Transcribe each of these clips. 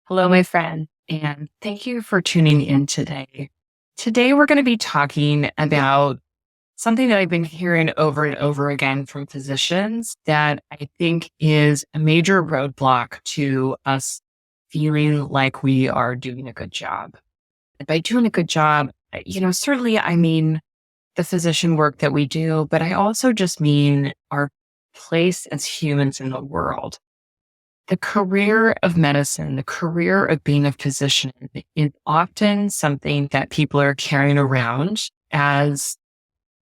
Hello, my friend, and thank you for tuning in today. Today, we're going to be talking about something that I've been hearing over and over again from physicians that I think is a major roadblock to us feeling like we are doing a good job. And by doing a good job, certainly I mean the physician work that we do, but I also just mean our place as humans in the world. The career of medicine, the career of being a physician is often something that people are carrying around as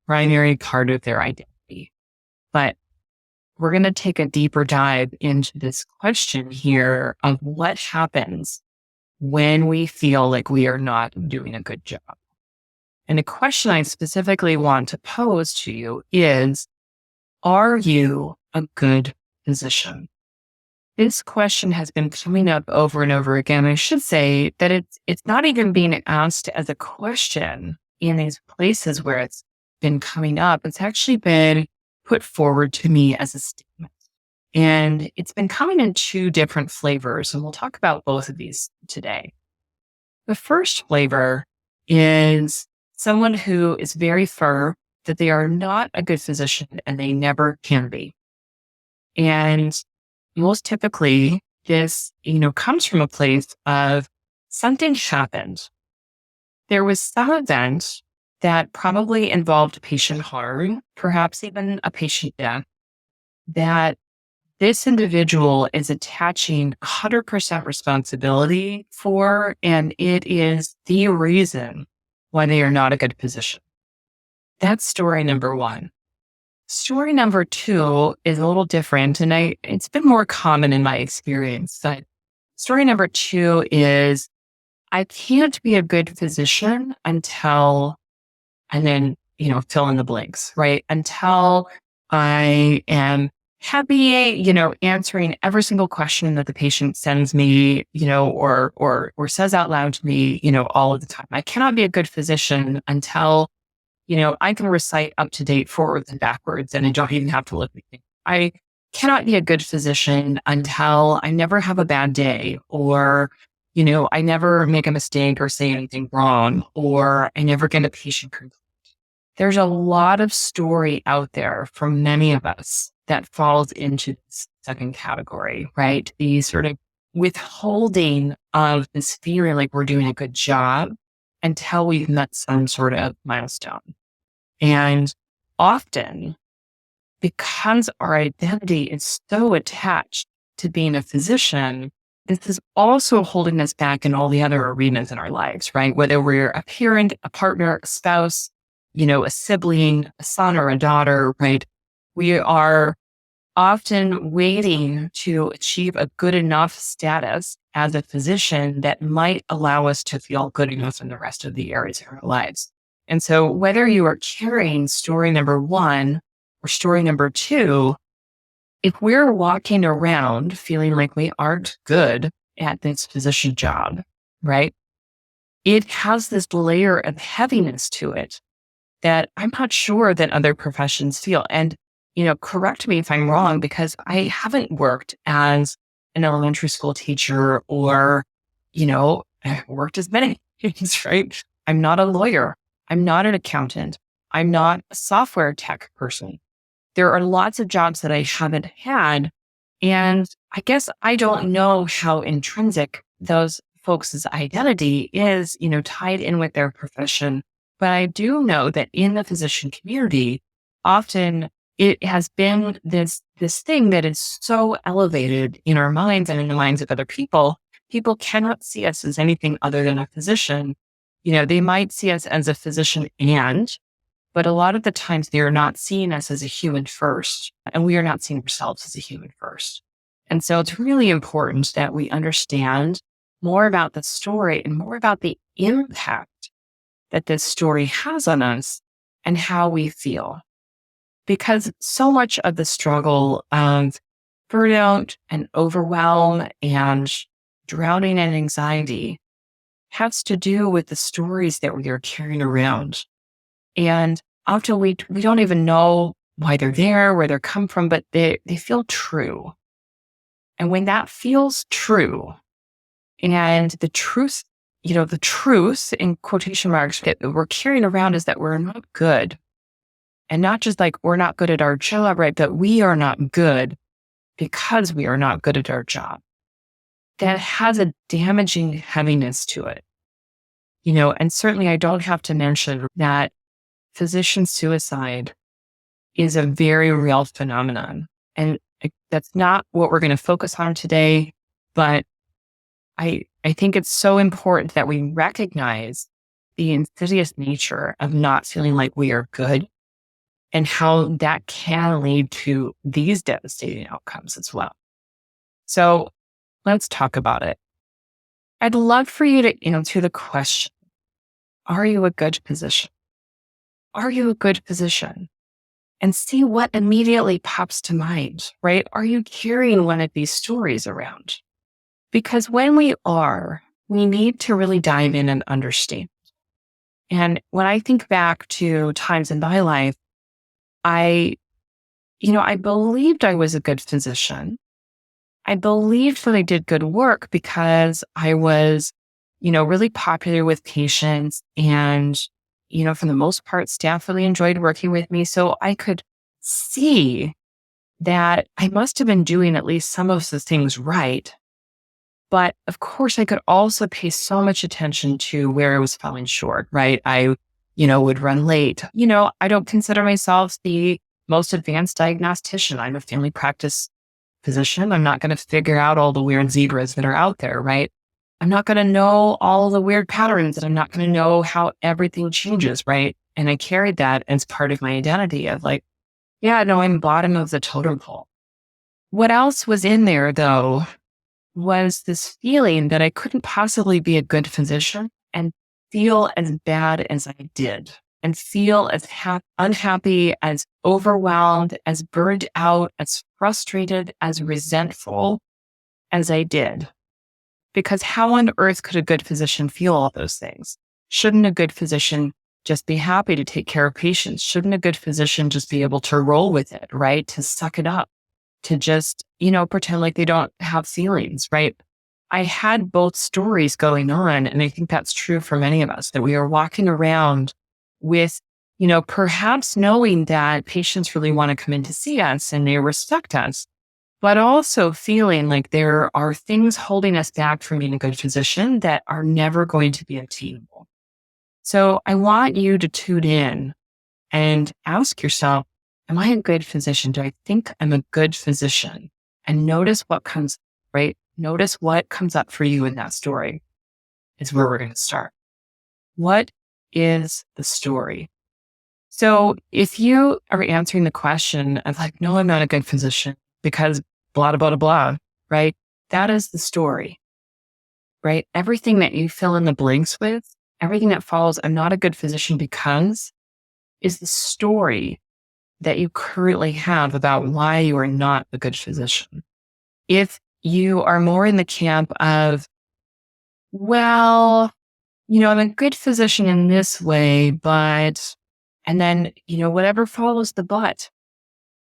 primary part of their identity. But we're going to take a deeper dive into this question here of what happens when we feel like we are not doing a good job. And the question I specifically want to pose to you is, are you a good physician? This question has been coming up over and over again. I should say that it's not even being asked as a question in these places where it's been coming up. It's actually been put forward to me as a statement. And it's been coming in two different flavors. And we'll talk about both of these today. The first flavor is someone who is very firm that they are not a good physician and they never can be. And most typically, this, comes from a place of something happened. There was some event that probably involved patient harm, perhaps even a patient death, that this individual is attaching 100% responsibility for, and it is the reason why they are not a good physician. That's story number one. Story number two is a little different, and it's been more common in my experience. But story number two is, I can't be a good physician until, and then, fill in the blanks, right? Until I am happy, answering every single question that the patient sends me, or says out loud to me, all of the time. I cannot be a good physician until I can recite up to date forwards and backwards, and I don't even have to look at anything. I cannot be a good physician until I never have a bad day, or, I never make a mistake or say anything wrong, or I never get a patient complaint. There's a lot of story out there from many of us that falls into this second category, right? The sort of withholding of this feeling like we're doing a good job until we've met some sort of milestone. And often, because our identity is so attached to being a physician, this is also holding us back in all the other arenas in our lives, right? Whether we're a parent, a partner, a spouse, a sibling, a son or a daughter, right? We are often waiting to achieve a good enough status as a physician that might allow us to feel good enough in the rest of the areas of our lives. And so whether you are carrying story number one or story number two, if we're walking around feeling like we aren't good at this physician job, right? It has this layer of heaviness to it that I'm not sure that other professions feel. And correct me if I'm wrong, because I haven't worked as an elementary school teacher or, worked as many things, right? I'm not a lawyer. I'm not an accountant. I'm not a software tech person. There are lots of jobs that I haven't had. And I guess I don't know how intrinsic those folks' identity is, tied in with their profession. But I do know that in the physician community, often it has been this thing that is so elevated in our minds and in the minds of other people. People cannot see us as anything other than a physician. They might see us as a physician but a lot of the times they are not seeing us as a human first, and we are not seeing ourselves as a human first. And so it's really important that we understand more about the story and more about the impact that this story has on us and how we feel. Because so much of the struggle of burnout and overwhelm and drowning in anxiety has to do with the stories that we are carrying around. And often we don't even know why they're there, where they come from, but they feel true. And when that feels true, And the truth in quotation marks that we're carrying around is that we're not good. And not just like we're not good at our job, right? But we are not good because we are not good at our job. That has a damaging heaviness to it. And certainly I don't have to mention that physician suicide is a very real phenomenon. And that's not what we're going to focus on today, but I think it's so important that we recognize the insidious nature of not feeling like we are good and how that can lead to these devastating outcomes as well. So let's talk about it. I'd love for you to answer the question, are you a good physician? Are you a good physician? And see what immediately pops to mind, right? Are you carrying one of these stories around? Because when we are, we need to really dive in and understand. And when I think back to times in my life, I believed I was a good physician. I believed that I did good work because I was, really popular with patients and, for the most part, staff really enjoyed working with me. So I could see that I must have been doing at least some of the things right. But of course, I could also pay so much attention to where I was falling short, right? I, would run late. I don't consider myself the most advanced diagnostician. I'm a family practice physician. I'm not going to figure out all the weird zebras that are out there, right? I'm not going to know all the weird patterns and I'm not going to know how everything changes, right? And I carried that as part of my identity of like, yeah, no, I'm bottom of the totem pole. What else was in there though, was this feeling that I couldn't possibly be a good physician and feel as bad as I did and feel as unhappy, as overwhelmed, as burned out, as frustrated, as resentful as I did. Because how on earth could a good physician feel all those things? Shouldn't a good physician just be happy to take care of patients? Shouldn't a good physician just be able to roll with it, right? To suck it up, to just, pretend like they don't have feelings, right? I had both stories going on. And I think that's true for many of us, that we are walking around with, perhaps knowing that patients really want to come in to see us and they respect us, but also feeling like there are things holding us back from being a good physician that are never going to be attainable. So I want you to tune in and ask yourself, am I a good physician? Do I think I'm a good physician? And notice what comes, right? Notice what comes up for you in that story is where we're going to start. What is the story? So if you are answering the question of like, no, I'm not a good physician because blah, blah, blah, blah, right? That is the story, right? Everything that you fill in the blanks with, everything that follows, I'm not a good physician because, is the story that you currently have about why you are not a good physician. If you are more in the camp of, well, I'm a good physician in this way, but, and then, whatever follows the but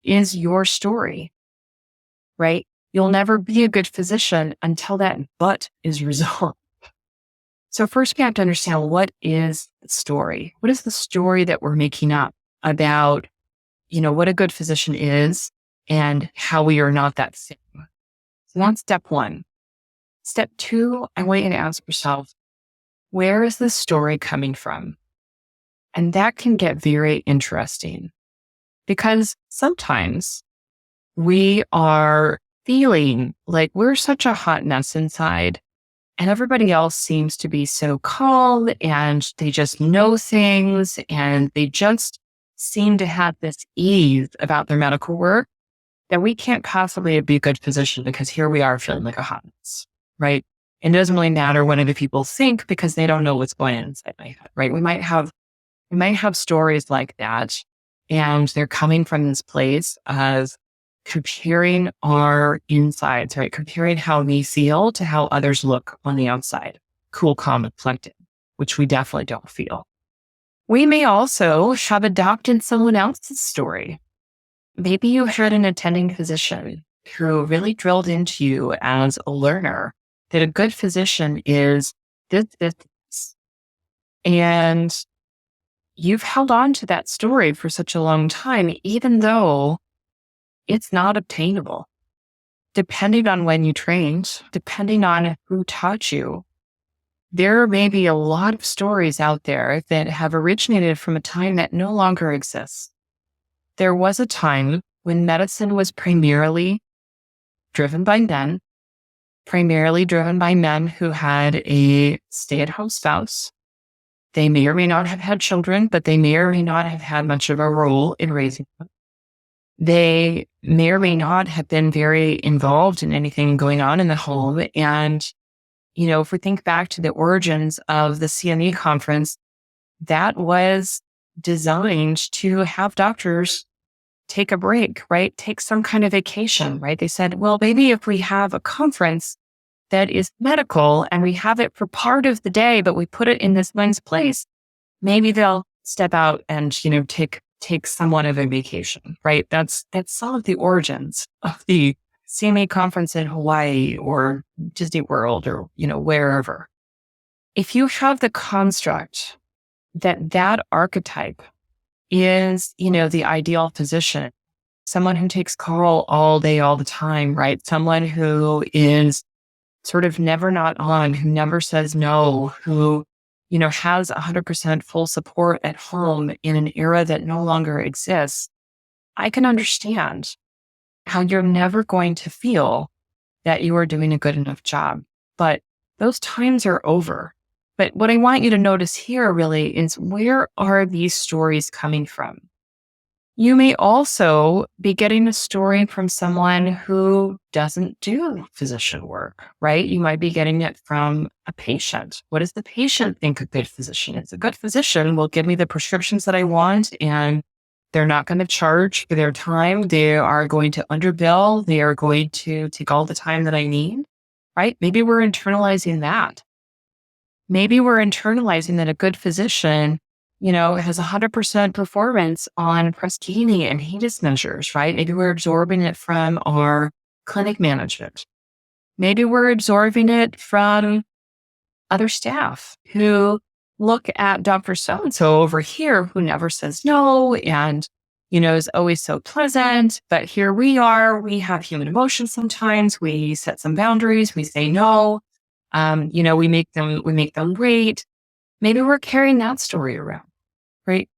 is your story, right? You'll never be a good physician until that but is resolved. So first we have to understand, what is the story? What is the story that we're making up about, what a good physician is and how we are not that same? So that's step one. Step two, I want you to ask yourself, where is this story coming from? And that can get very interesting because sometimes we are feeling like we're such a hot mess inside and everybody else seems to be so calm and they just know things and they just seem to have this ease about their medical work that we can't possibly be a good physician because here we are feeling like a hot mess, right? And it doesn't really matter what other people think because they don't know what's going on inside my head, right? We might have stories like that and they're coming from this place of comparing our insides, right? Comparing how we feel to how others look on the outside. Cool, calm, and collected, which we definitely don't feel. We may also have adopted someone else's story. Maybe you had an attending physician who really drilled into you as a learner that a good physician is this. And you've held on to that story for such a long time, even though it's not obtainable. Depending on when you trained, depending on who taught you, there may be a lot of stories out there that have originated from a time that no longer exists. There was a time when medicine was primarily driven by men, primarily driven by men who had a stay-at-home spouse. They may or may not have had children, but they may or may not have had much of a role in raising them. They may or may not have been very involved in anything going on in the home. And, if we think back to the origins of the CME conference, that was designed to have doctors take a break, right? Take some kind of vacation, right? They said, well, maybe if we have a conference that is medical and we have it for part of the day, but we put it in this men's place, maybe they'll step out and, take somewhat of a vacation, right? That's some of the origins of the CMA conference in Hawaii or Disney World or, wherever. If you have the construct that archetype is, the ideal physician, someone who takes call all day, all the time, right? Someone who is sort of never not on, who never says no, who, has 100% full support at home in an era that no longer exists. I can understand how you're never going to feel that you are doing a good enough job, but those times are over. But what I want you to notice here really is, where are these stories coming from? You may also be getting a story from someone who doesn't do physician work, right? You might be getting it from a patient. What does the patient think a good physician is? A good physician will give me the prescriptions that I want, and they're not going to charge for their time. They are going to underbill. They are going to take all the time that I need, right? Maybe we're internalizing that. Maybe we're internalizing that a good physician has 100% performance on Press-Keeney and HEDIS measures, right? Maybe we're absorbing it from our clinic management. Maybe we're absorbing it from other staff who look at Dr. So-and-so over here who never says no and, is always so pleasant. But here we are, we have human emotions sometimes. We set some boundaries. We say no. We make them wait. Maybe we're carrying that story around. Right?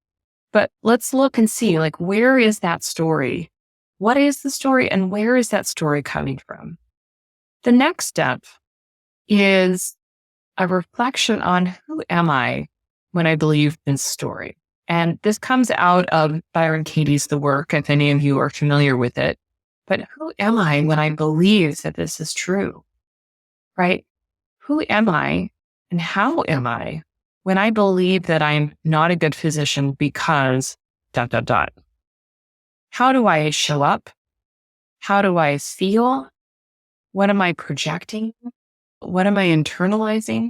But let's look and see, where is that story? What is the story and where is that story coming from? The next step is a reflection on, who am I when I believe this story? And this comes out of Byron Katie's The Work, if any of you are familiar with it. But who am I when I believe that this is true? Right? Who am I and how am I when I believe that I'm not a good physician because ... How do I show up? How do I feel? What am I projecting? What am I internalizing?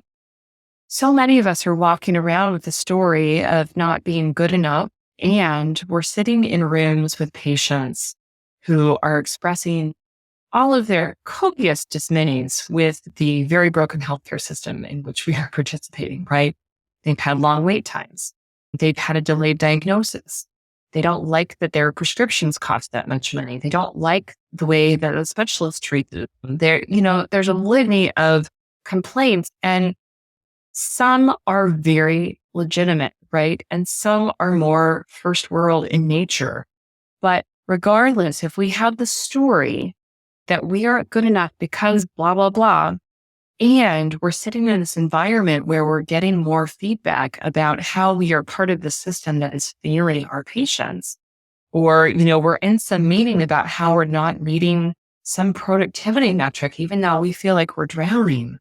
So many of us are walking around with the story of not being good enough, and we're sitting in rooms with patients who are expressing all of their copious dismays with the very broken healthcare system in which we are participating, right? They've had long wait times. They've had a delayed diagnosis. They don't like that their prescriptions cost that much money. They don't like the way that a specialist treats them. There's a litany of complaints, and some are very legitimate, right? And some are more first world in nature. But regardless, if we have the story that we aren't good enough because blah, blah, blah, and we're sitting in this environment where we're getting more feedback about how we are part of the system that is failing our patients, or, we're in some meeting about how we're not meeting some productivity metric, even though we feel like we're drowning.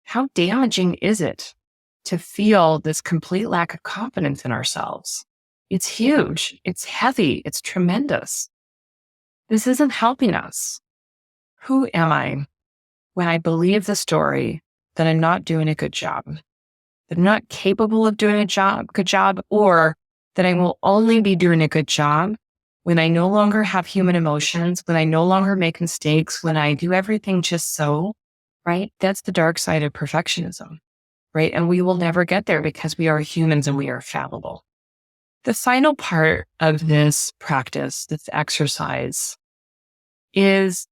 How damaging is it to feel this complete lack of confidence in ourselves? It's huge. It's heavy. It's tremendous. This isn't helping us. Who am I when I believe the story that I'm not doing a good job, that I'm not capable of doing a good job, or that I will only be doing a good job when I no longer have human emotions, when I no longer make mistakes, when I do everything just so? right? That's the dark side of perfectionism, right? And we will never get there because we are humans and we are fallible. The final part of this practice, this exercise, is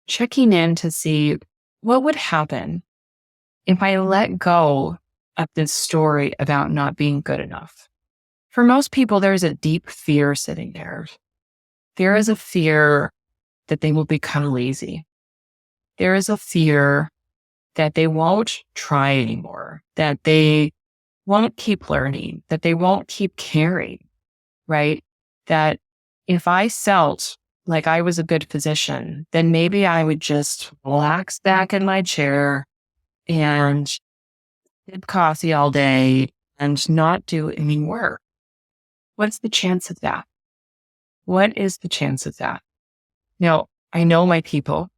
checking in to see what would happen if I let go of this story about not being good enough. For most people, there's a deep fear sitting there. There is a fear that they will become lazy. There is a fear that they won't try anymore, that they won't keep learning, that they won't keep caring, right? That if I felt like I was a good physician, then maybe I would just relax back in my chair and sip coffee all day and not do any work. What's the chance of that? What is the chance of that? Now, I know my people.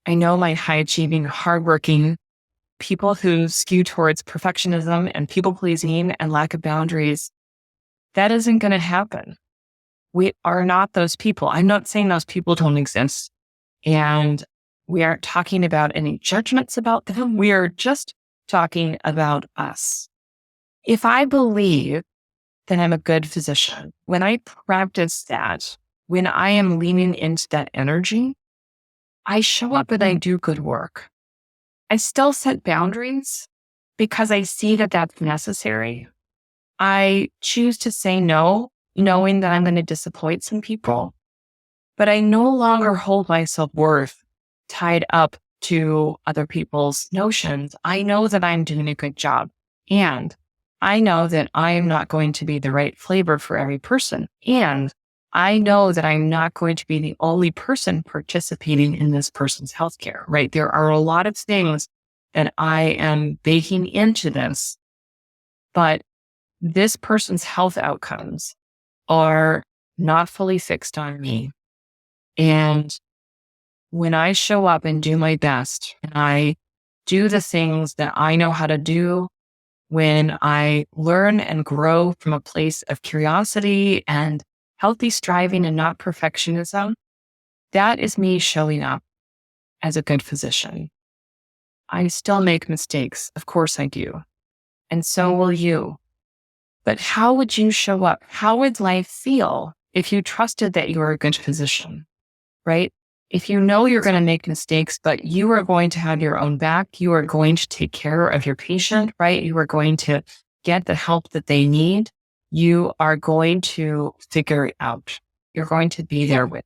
I know my high achieving, hardworking people who skew towards perfectionism and people pleasing and lack of boundaries. That isn't going to happen. We are not those people. I'm not saying those people don't exist. And we aren't talking about any judgments about them. We are just talking about us. If I believe that I'm a good physician, when I practice that, when I am leaning into that energy, I show up and I do good work. I still set boundaries because I see that that's necessary. I choose to say no, knowing that I'm going to disappoint some people, but I no longer hold my self-worth tied up to other people's notions. I know that I'm doing a good job, and I know that I am not going to be the right flavor for every person. And I know that I'm not going to be the only person participating in this person's healthcare, right? There are a lot of things that I am baking into this, but this person's health outcomes are not fully fixed on me. And when I show up and do my best, and I do the things that I know how to do, when I learn and grow from a place of curiosity and healthy striving and not perfectionism, that is me showing up as a good physician. I still make mistakes. Of course I do. And so will you. But how would you show up? How would life feel if you trusted that you were a good physician, right? If you know you're going to make mistakes, but you are going to have your own back, you are going to take care of your patient, right? You are going to get the help that they need. You are going to figure it out. You're going to be there with.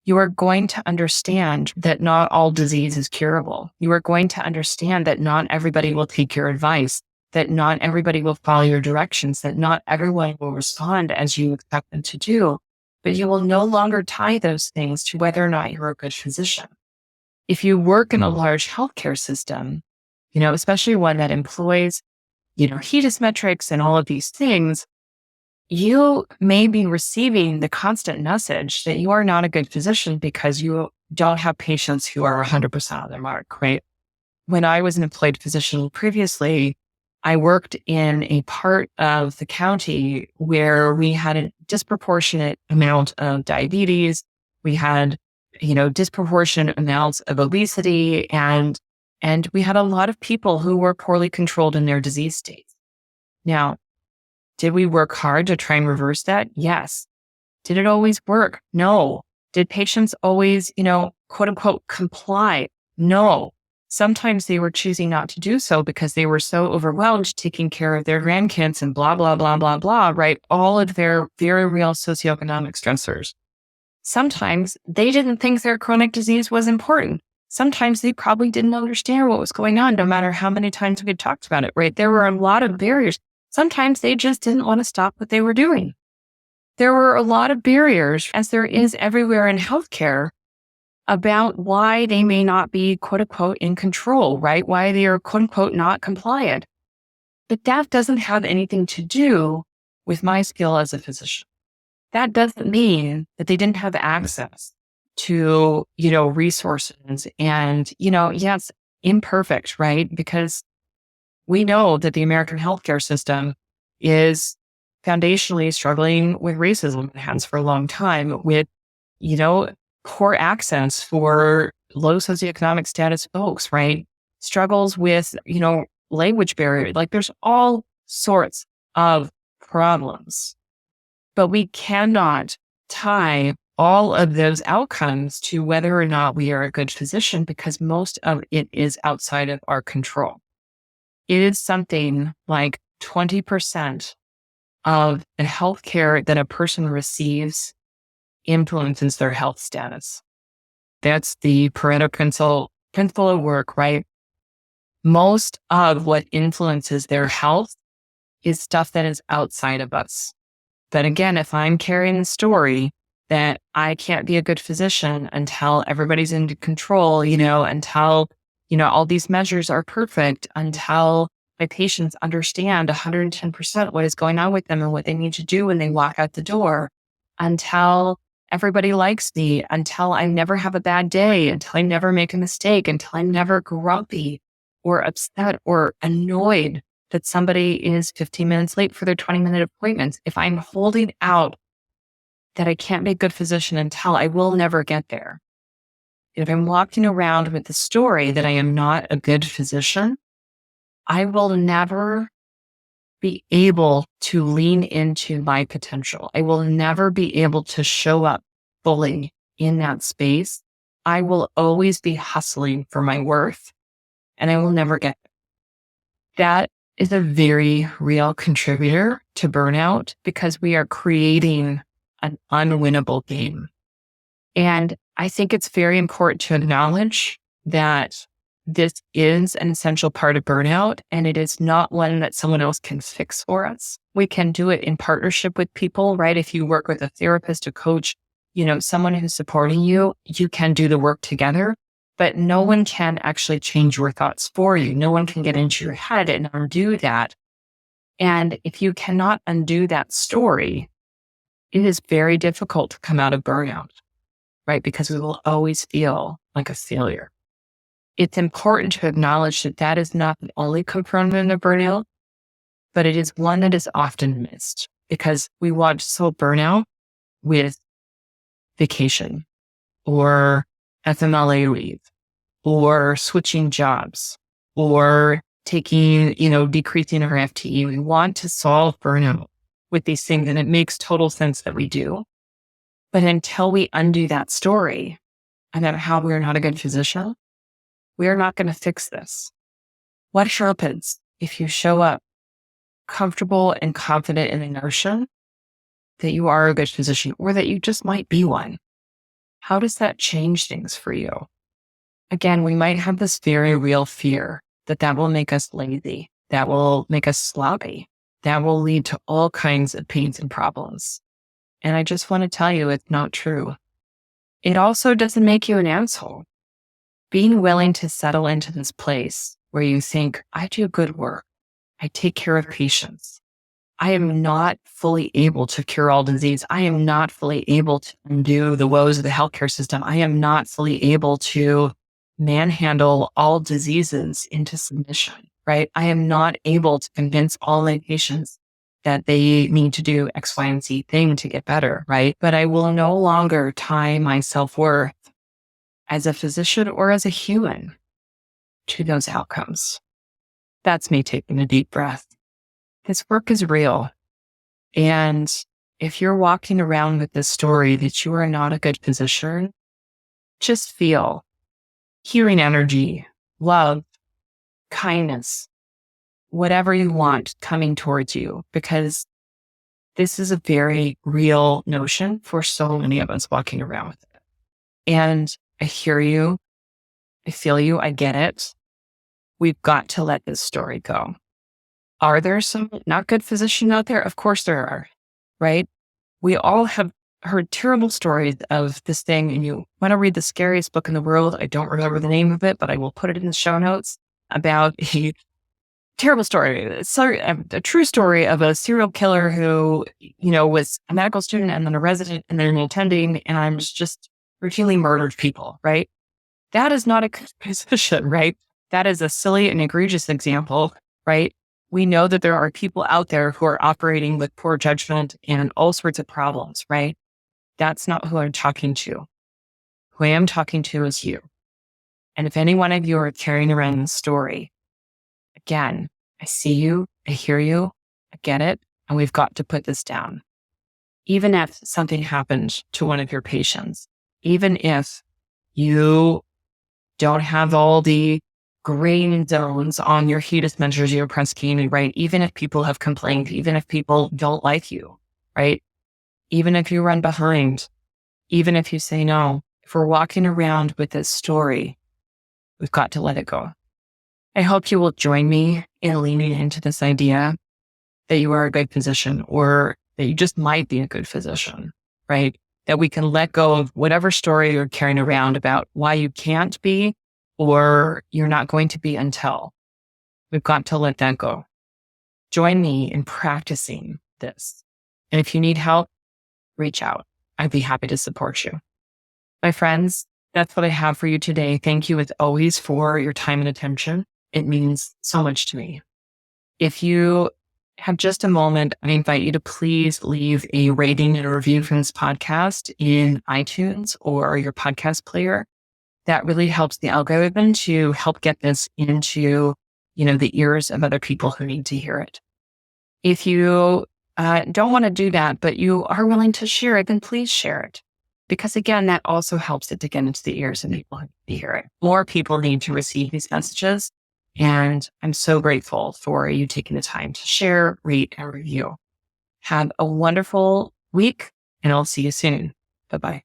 You are going to understand that not all disease is curable. You are going to understand that not everybody will take your advice, that not everybody will follow your directions, that not everyone will respond as you expect them to do. But you will no longer tie those things to whether or not you're a good physician. If you work in a large healthcare system, especially one that employs, HEDIS metrics and all of these things, you may be receiving the constant message that you are not a good physician because you don't have patients who are 100% on their mark, right? When I was an employed physician previously, I worked in a part of the county where we had a disproportionate amount of diabetes. We had, disproportionate amounts of obesity, and we had a lot of people who were poorly controlled in their disease states. Now, did we work hard to try and reverse that? Yes. Did it always work? No. Did patients always, quote unquote, comply? No. Sometimes they were choosing not to do so because they were so overwhelmed taking care of their grandkids and blah, blah, blah, blah, blah, right? All of their very real socioeconomic stressors. Sometimes they didn't think their chronic disease was important. Sometimes they probably didn't understand what was going on, no matter how many times we had talked about it, right? There were a lot of barriers. Sometimes they just didn't want to stop what they were doing. There were a lot of barriers, as there is everywhere in healthcare, about why they may not be, quote unquote, in control, right? Why they are, quote unquote, not compliant. But that doesn't have anything to do with my skill as a physician. That doesn't mean that they didn't have access to, resources and, yes, imperfect, right? Because we know that the American healthcare system is foundationally struggling with racism. It has for a long time with, poor access for low socioeconomic status folks, right? Struggles with, language barrier. Like there's all sorts of problems, but we cannot tie all of those outcomes to whether or not we are a good physician because most of it is outside of our control. It is something like 20% of the healthcare that a person receives influences their health status. That's the Pareto principle of work, right? Most of what influences their health is stuff that is outside of us. But again, if I'm carrying the story that I can't be a good physician until everybody's in control, until, all these measures are perfect, until my patients understand 110% what is going on with them and what they need to do when they walk out the door, until everybody likes me, until I never have a bad day, until I never make a mistake, until I'm never grumpy or upset or annoyed that somebody is 15 minutes late for their 20-minute appointments. If I'm holding out that I can't be a good physician until I will never get there. If I'm walking around with the story that I am not a good physician, I will never be able to lean into my potential. I will never be able to show up fully in that space. I will always be hustling for my worth and I will never get there. That is a very real contributor to burnout because we are creating an unwinnable game. And I think it's very important to acknowledge that this is an essential part of burnout, and it is not one that someone else can fix for us. We can do it in partnership with people, right? If you work with a therapist, a coach, someone who's supporting you, you can do the work together, but no one can actually change your thoughts for you. No one can get into your head and undo that. And if you cannot undo that story, it is very difficult to come out of burnout, right? Because we will always feel like a failure. It's important to acknowledge that that is not the only component of burnout, but it is one that is often missed because we want to solve burnout with vacation or FMLA leave or switching jobs or taking, decreasing our FTE. We want to solve burnout with these things, and it makes total sense that we do. But until we undo that story about how we're not a good physician, we're not going to fix this. What happens if you show up comfortable and confident in the notion that you are a good physician or that you just might be one? How does that change things for you? Again, we might have this very real fear that will make us lazy, that will make us sloppy, that will lead to all kinds of pains and problems. And I just want to tell you it's not true. It also doesn't make you an asshole. Being willing to settle into this place where you think, I do good work. I take care of patients. I am not fully able to cure all disease. I am not fully able to undo the woes of the healthcare system. I am not fully able to manhandle all diseases into submission, right? I am not able to convince all my patients that they need to do X, Y, and Z thing to get better, right? But I will no longer tie my self-worth as a physician or as a human to those outcomes. That's me taking a deep breath. This work is real. And if you're walking around with this story that you are not a good physician, just feel healing energy, love, kindness, whatever you want coming towards you, because this is a very real notion for so many of us walking around with it. And I hear you. I feel you. I get it. We've got to let this story go. Are there some not good physicians out there? Of course there are, right? We all have heard terrible stories of this thing, and you want to read the scariest book in the world. I don't remember the name of it, but I will put it in the show notes about a terrible story. Sorry, a true story of a serial killer who, was a medical student and then a resident and then an attending and just routinely murdered people, right? That is not a good physician, right? That is a silly and egregious example, right? We know that there are people out there who are operating with poor judgment and all sorts of problems, right? That's not who I'm talking to. Who I am talking to is you. And if any one of you are carrying around the story, again, I see you, I hear you, I get it, and we've got to put this down. Even if something happened to one of your patients, even if you don't have all the green zones on your HEDIS measures, your press key, right? Even if people have complained, even if people don't like you, right? Even if you run behind, even if you say no, if we're walking around with this story, we've got to let it go. I hope you will join me in leaning into this idea that you are a good physician, or that you just might be a good physician, right? That we can let go of whatever story you're carrying around about why you can't be or you're not going to be until. We've got to let that go. Join me in practicing this. And if you need help, reach out. I'd be happy to support you. My friends, that's what I have for you today. Thank you as always for your time and attention. It means so much to me. If you have just a moment, I invite you to please leave a rating and a review for this podcast in iTunes or your podcast player. That really helps the algorithm to help get this into, the ears of other people who need to hear it. If you don't want to do that, but you are willing to share it, then please share it. Because again, that also helps it to get into the ears of people who need to hear it. More people need to receive these messages. And I'm so grateful for you taking the time to share, rate, and review. Have a wonderful week, and I'll see you soon. Bye-bye.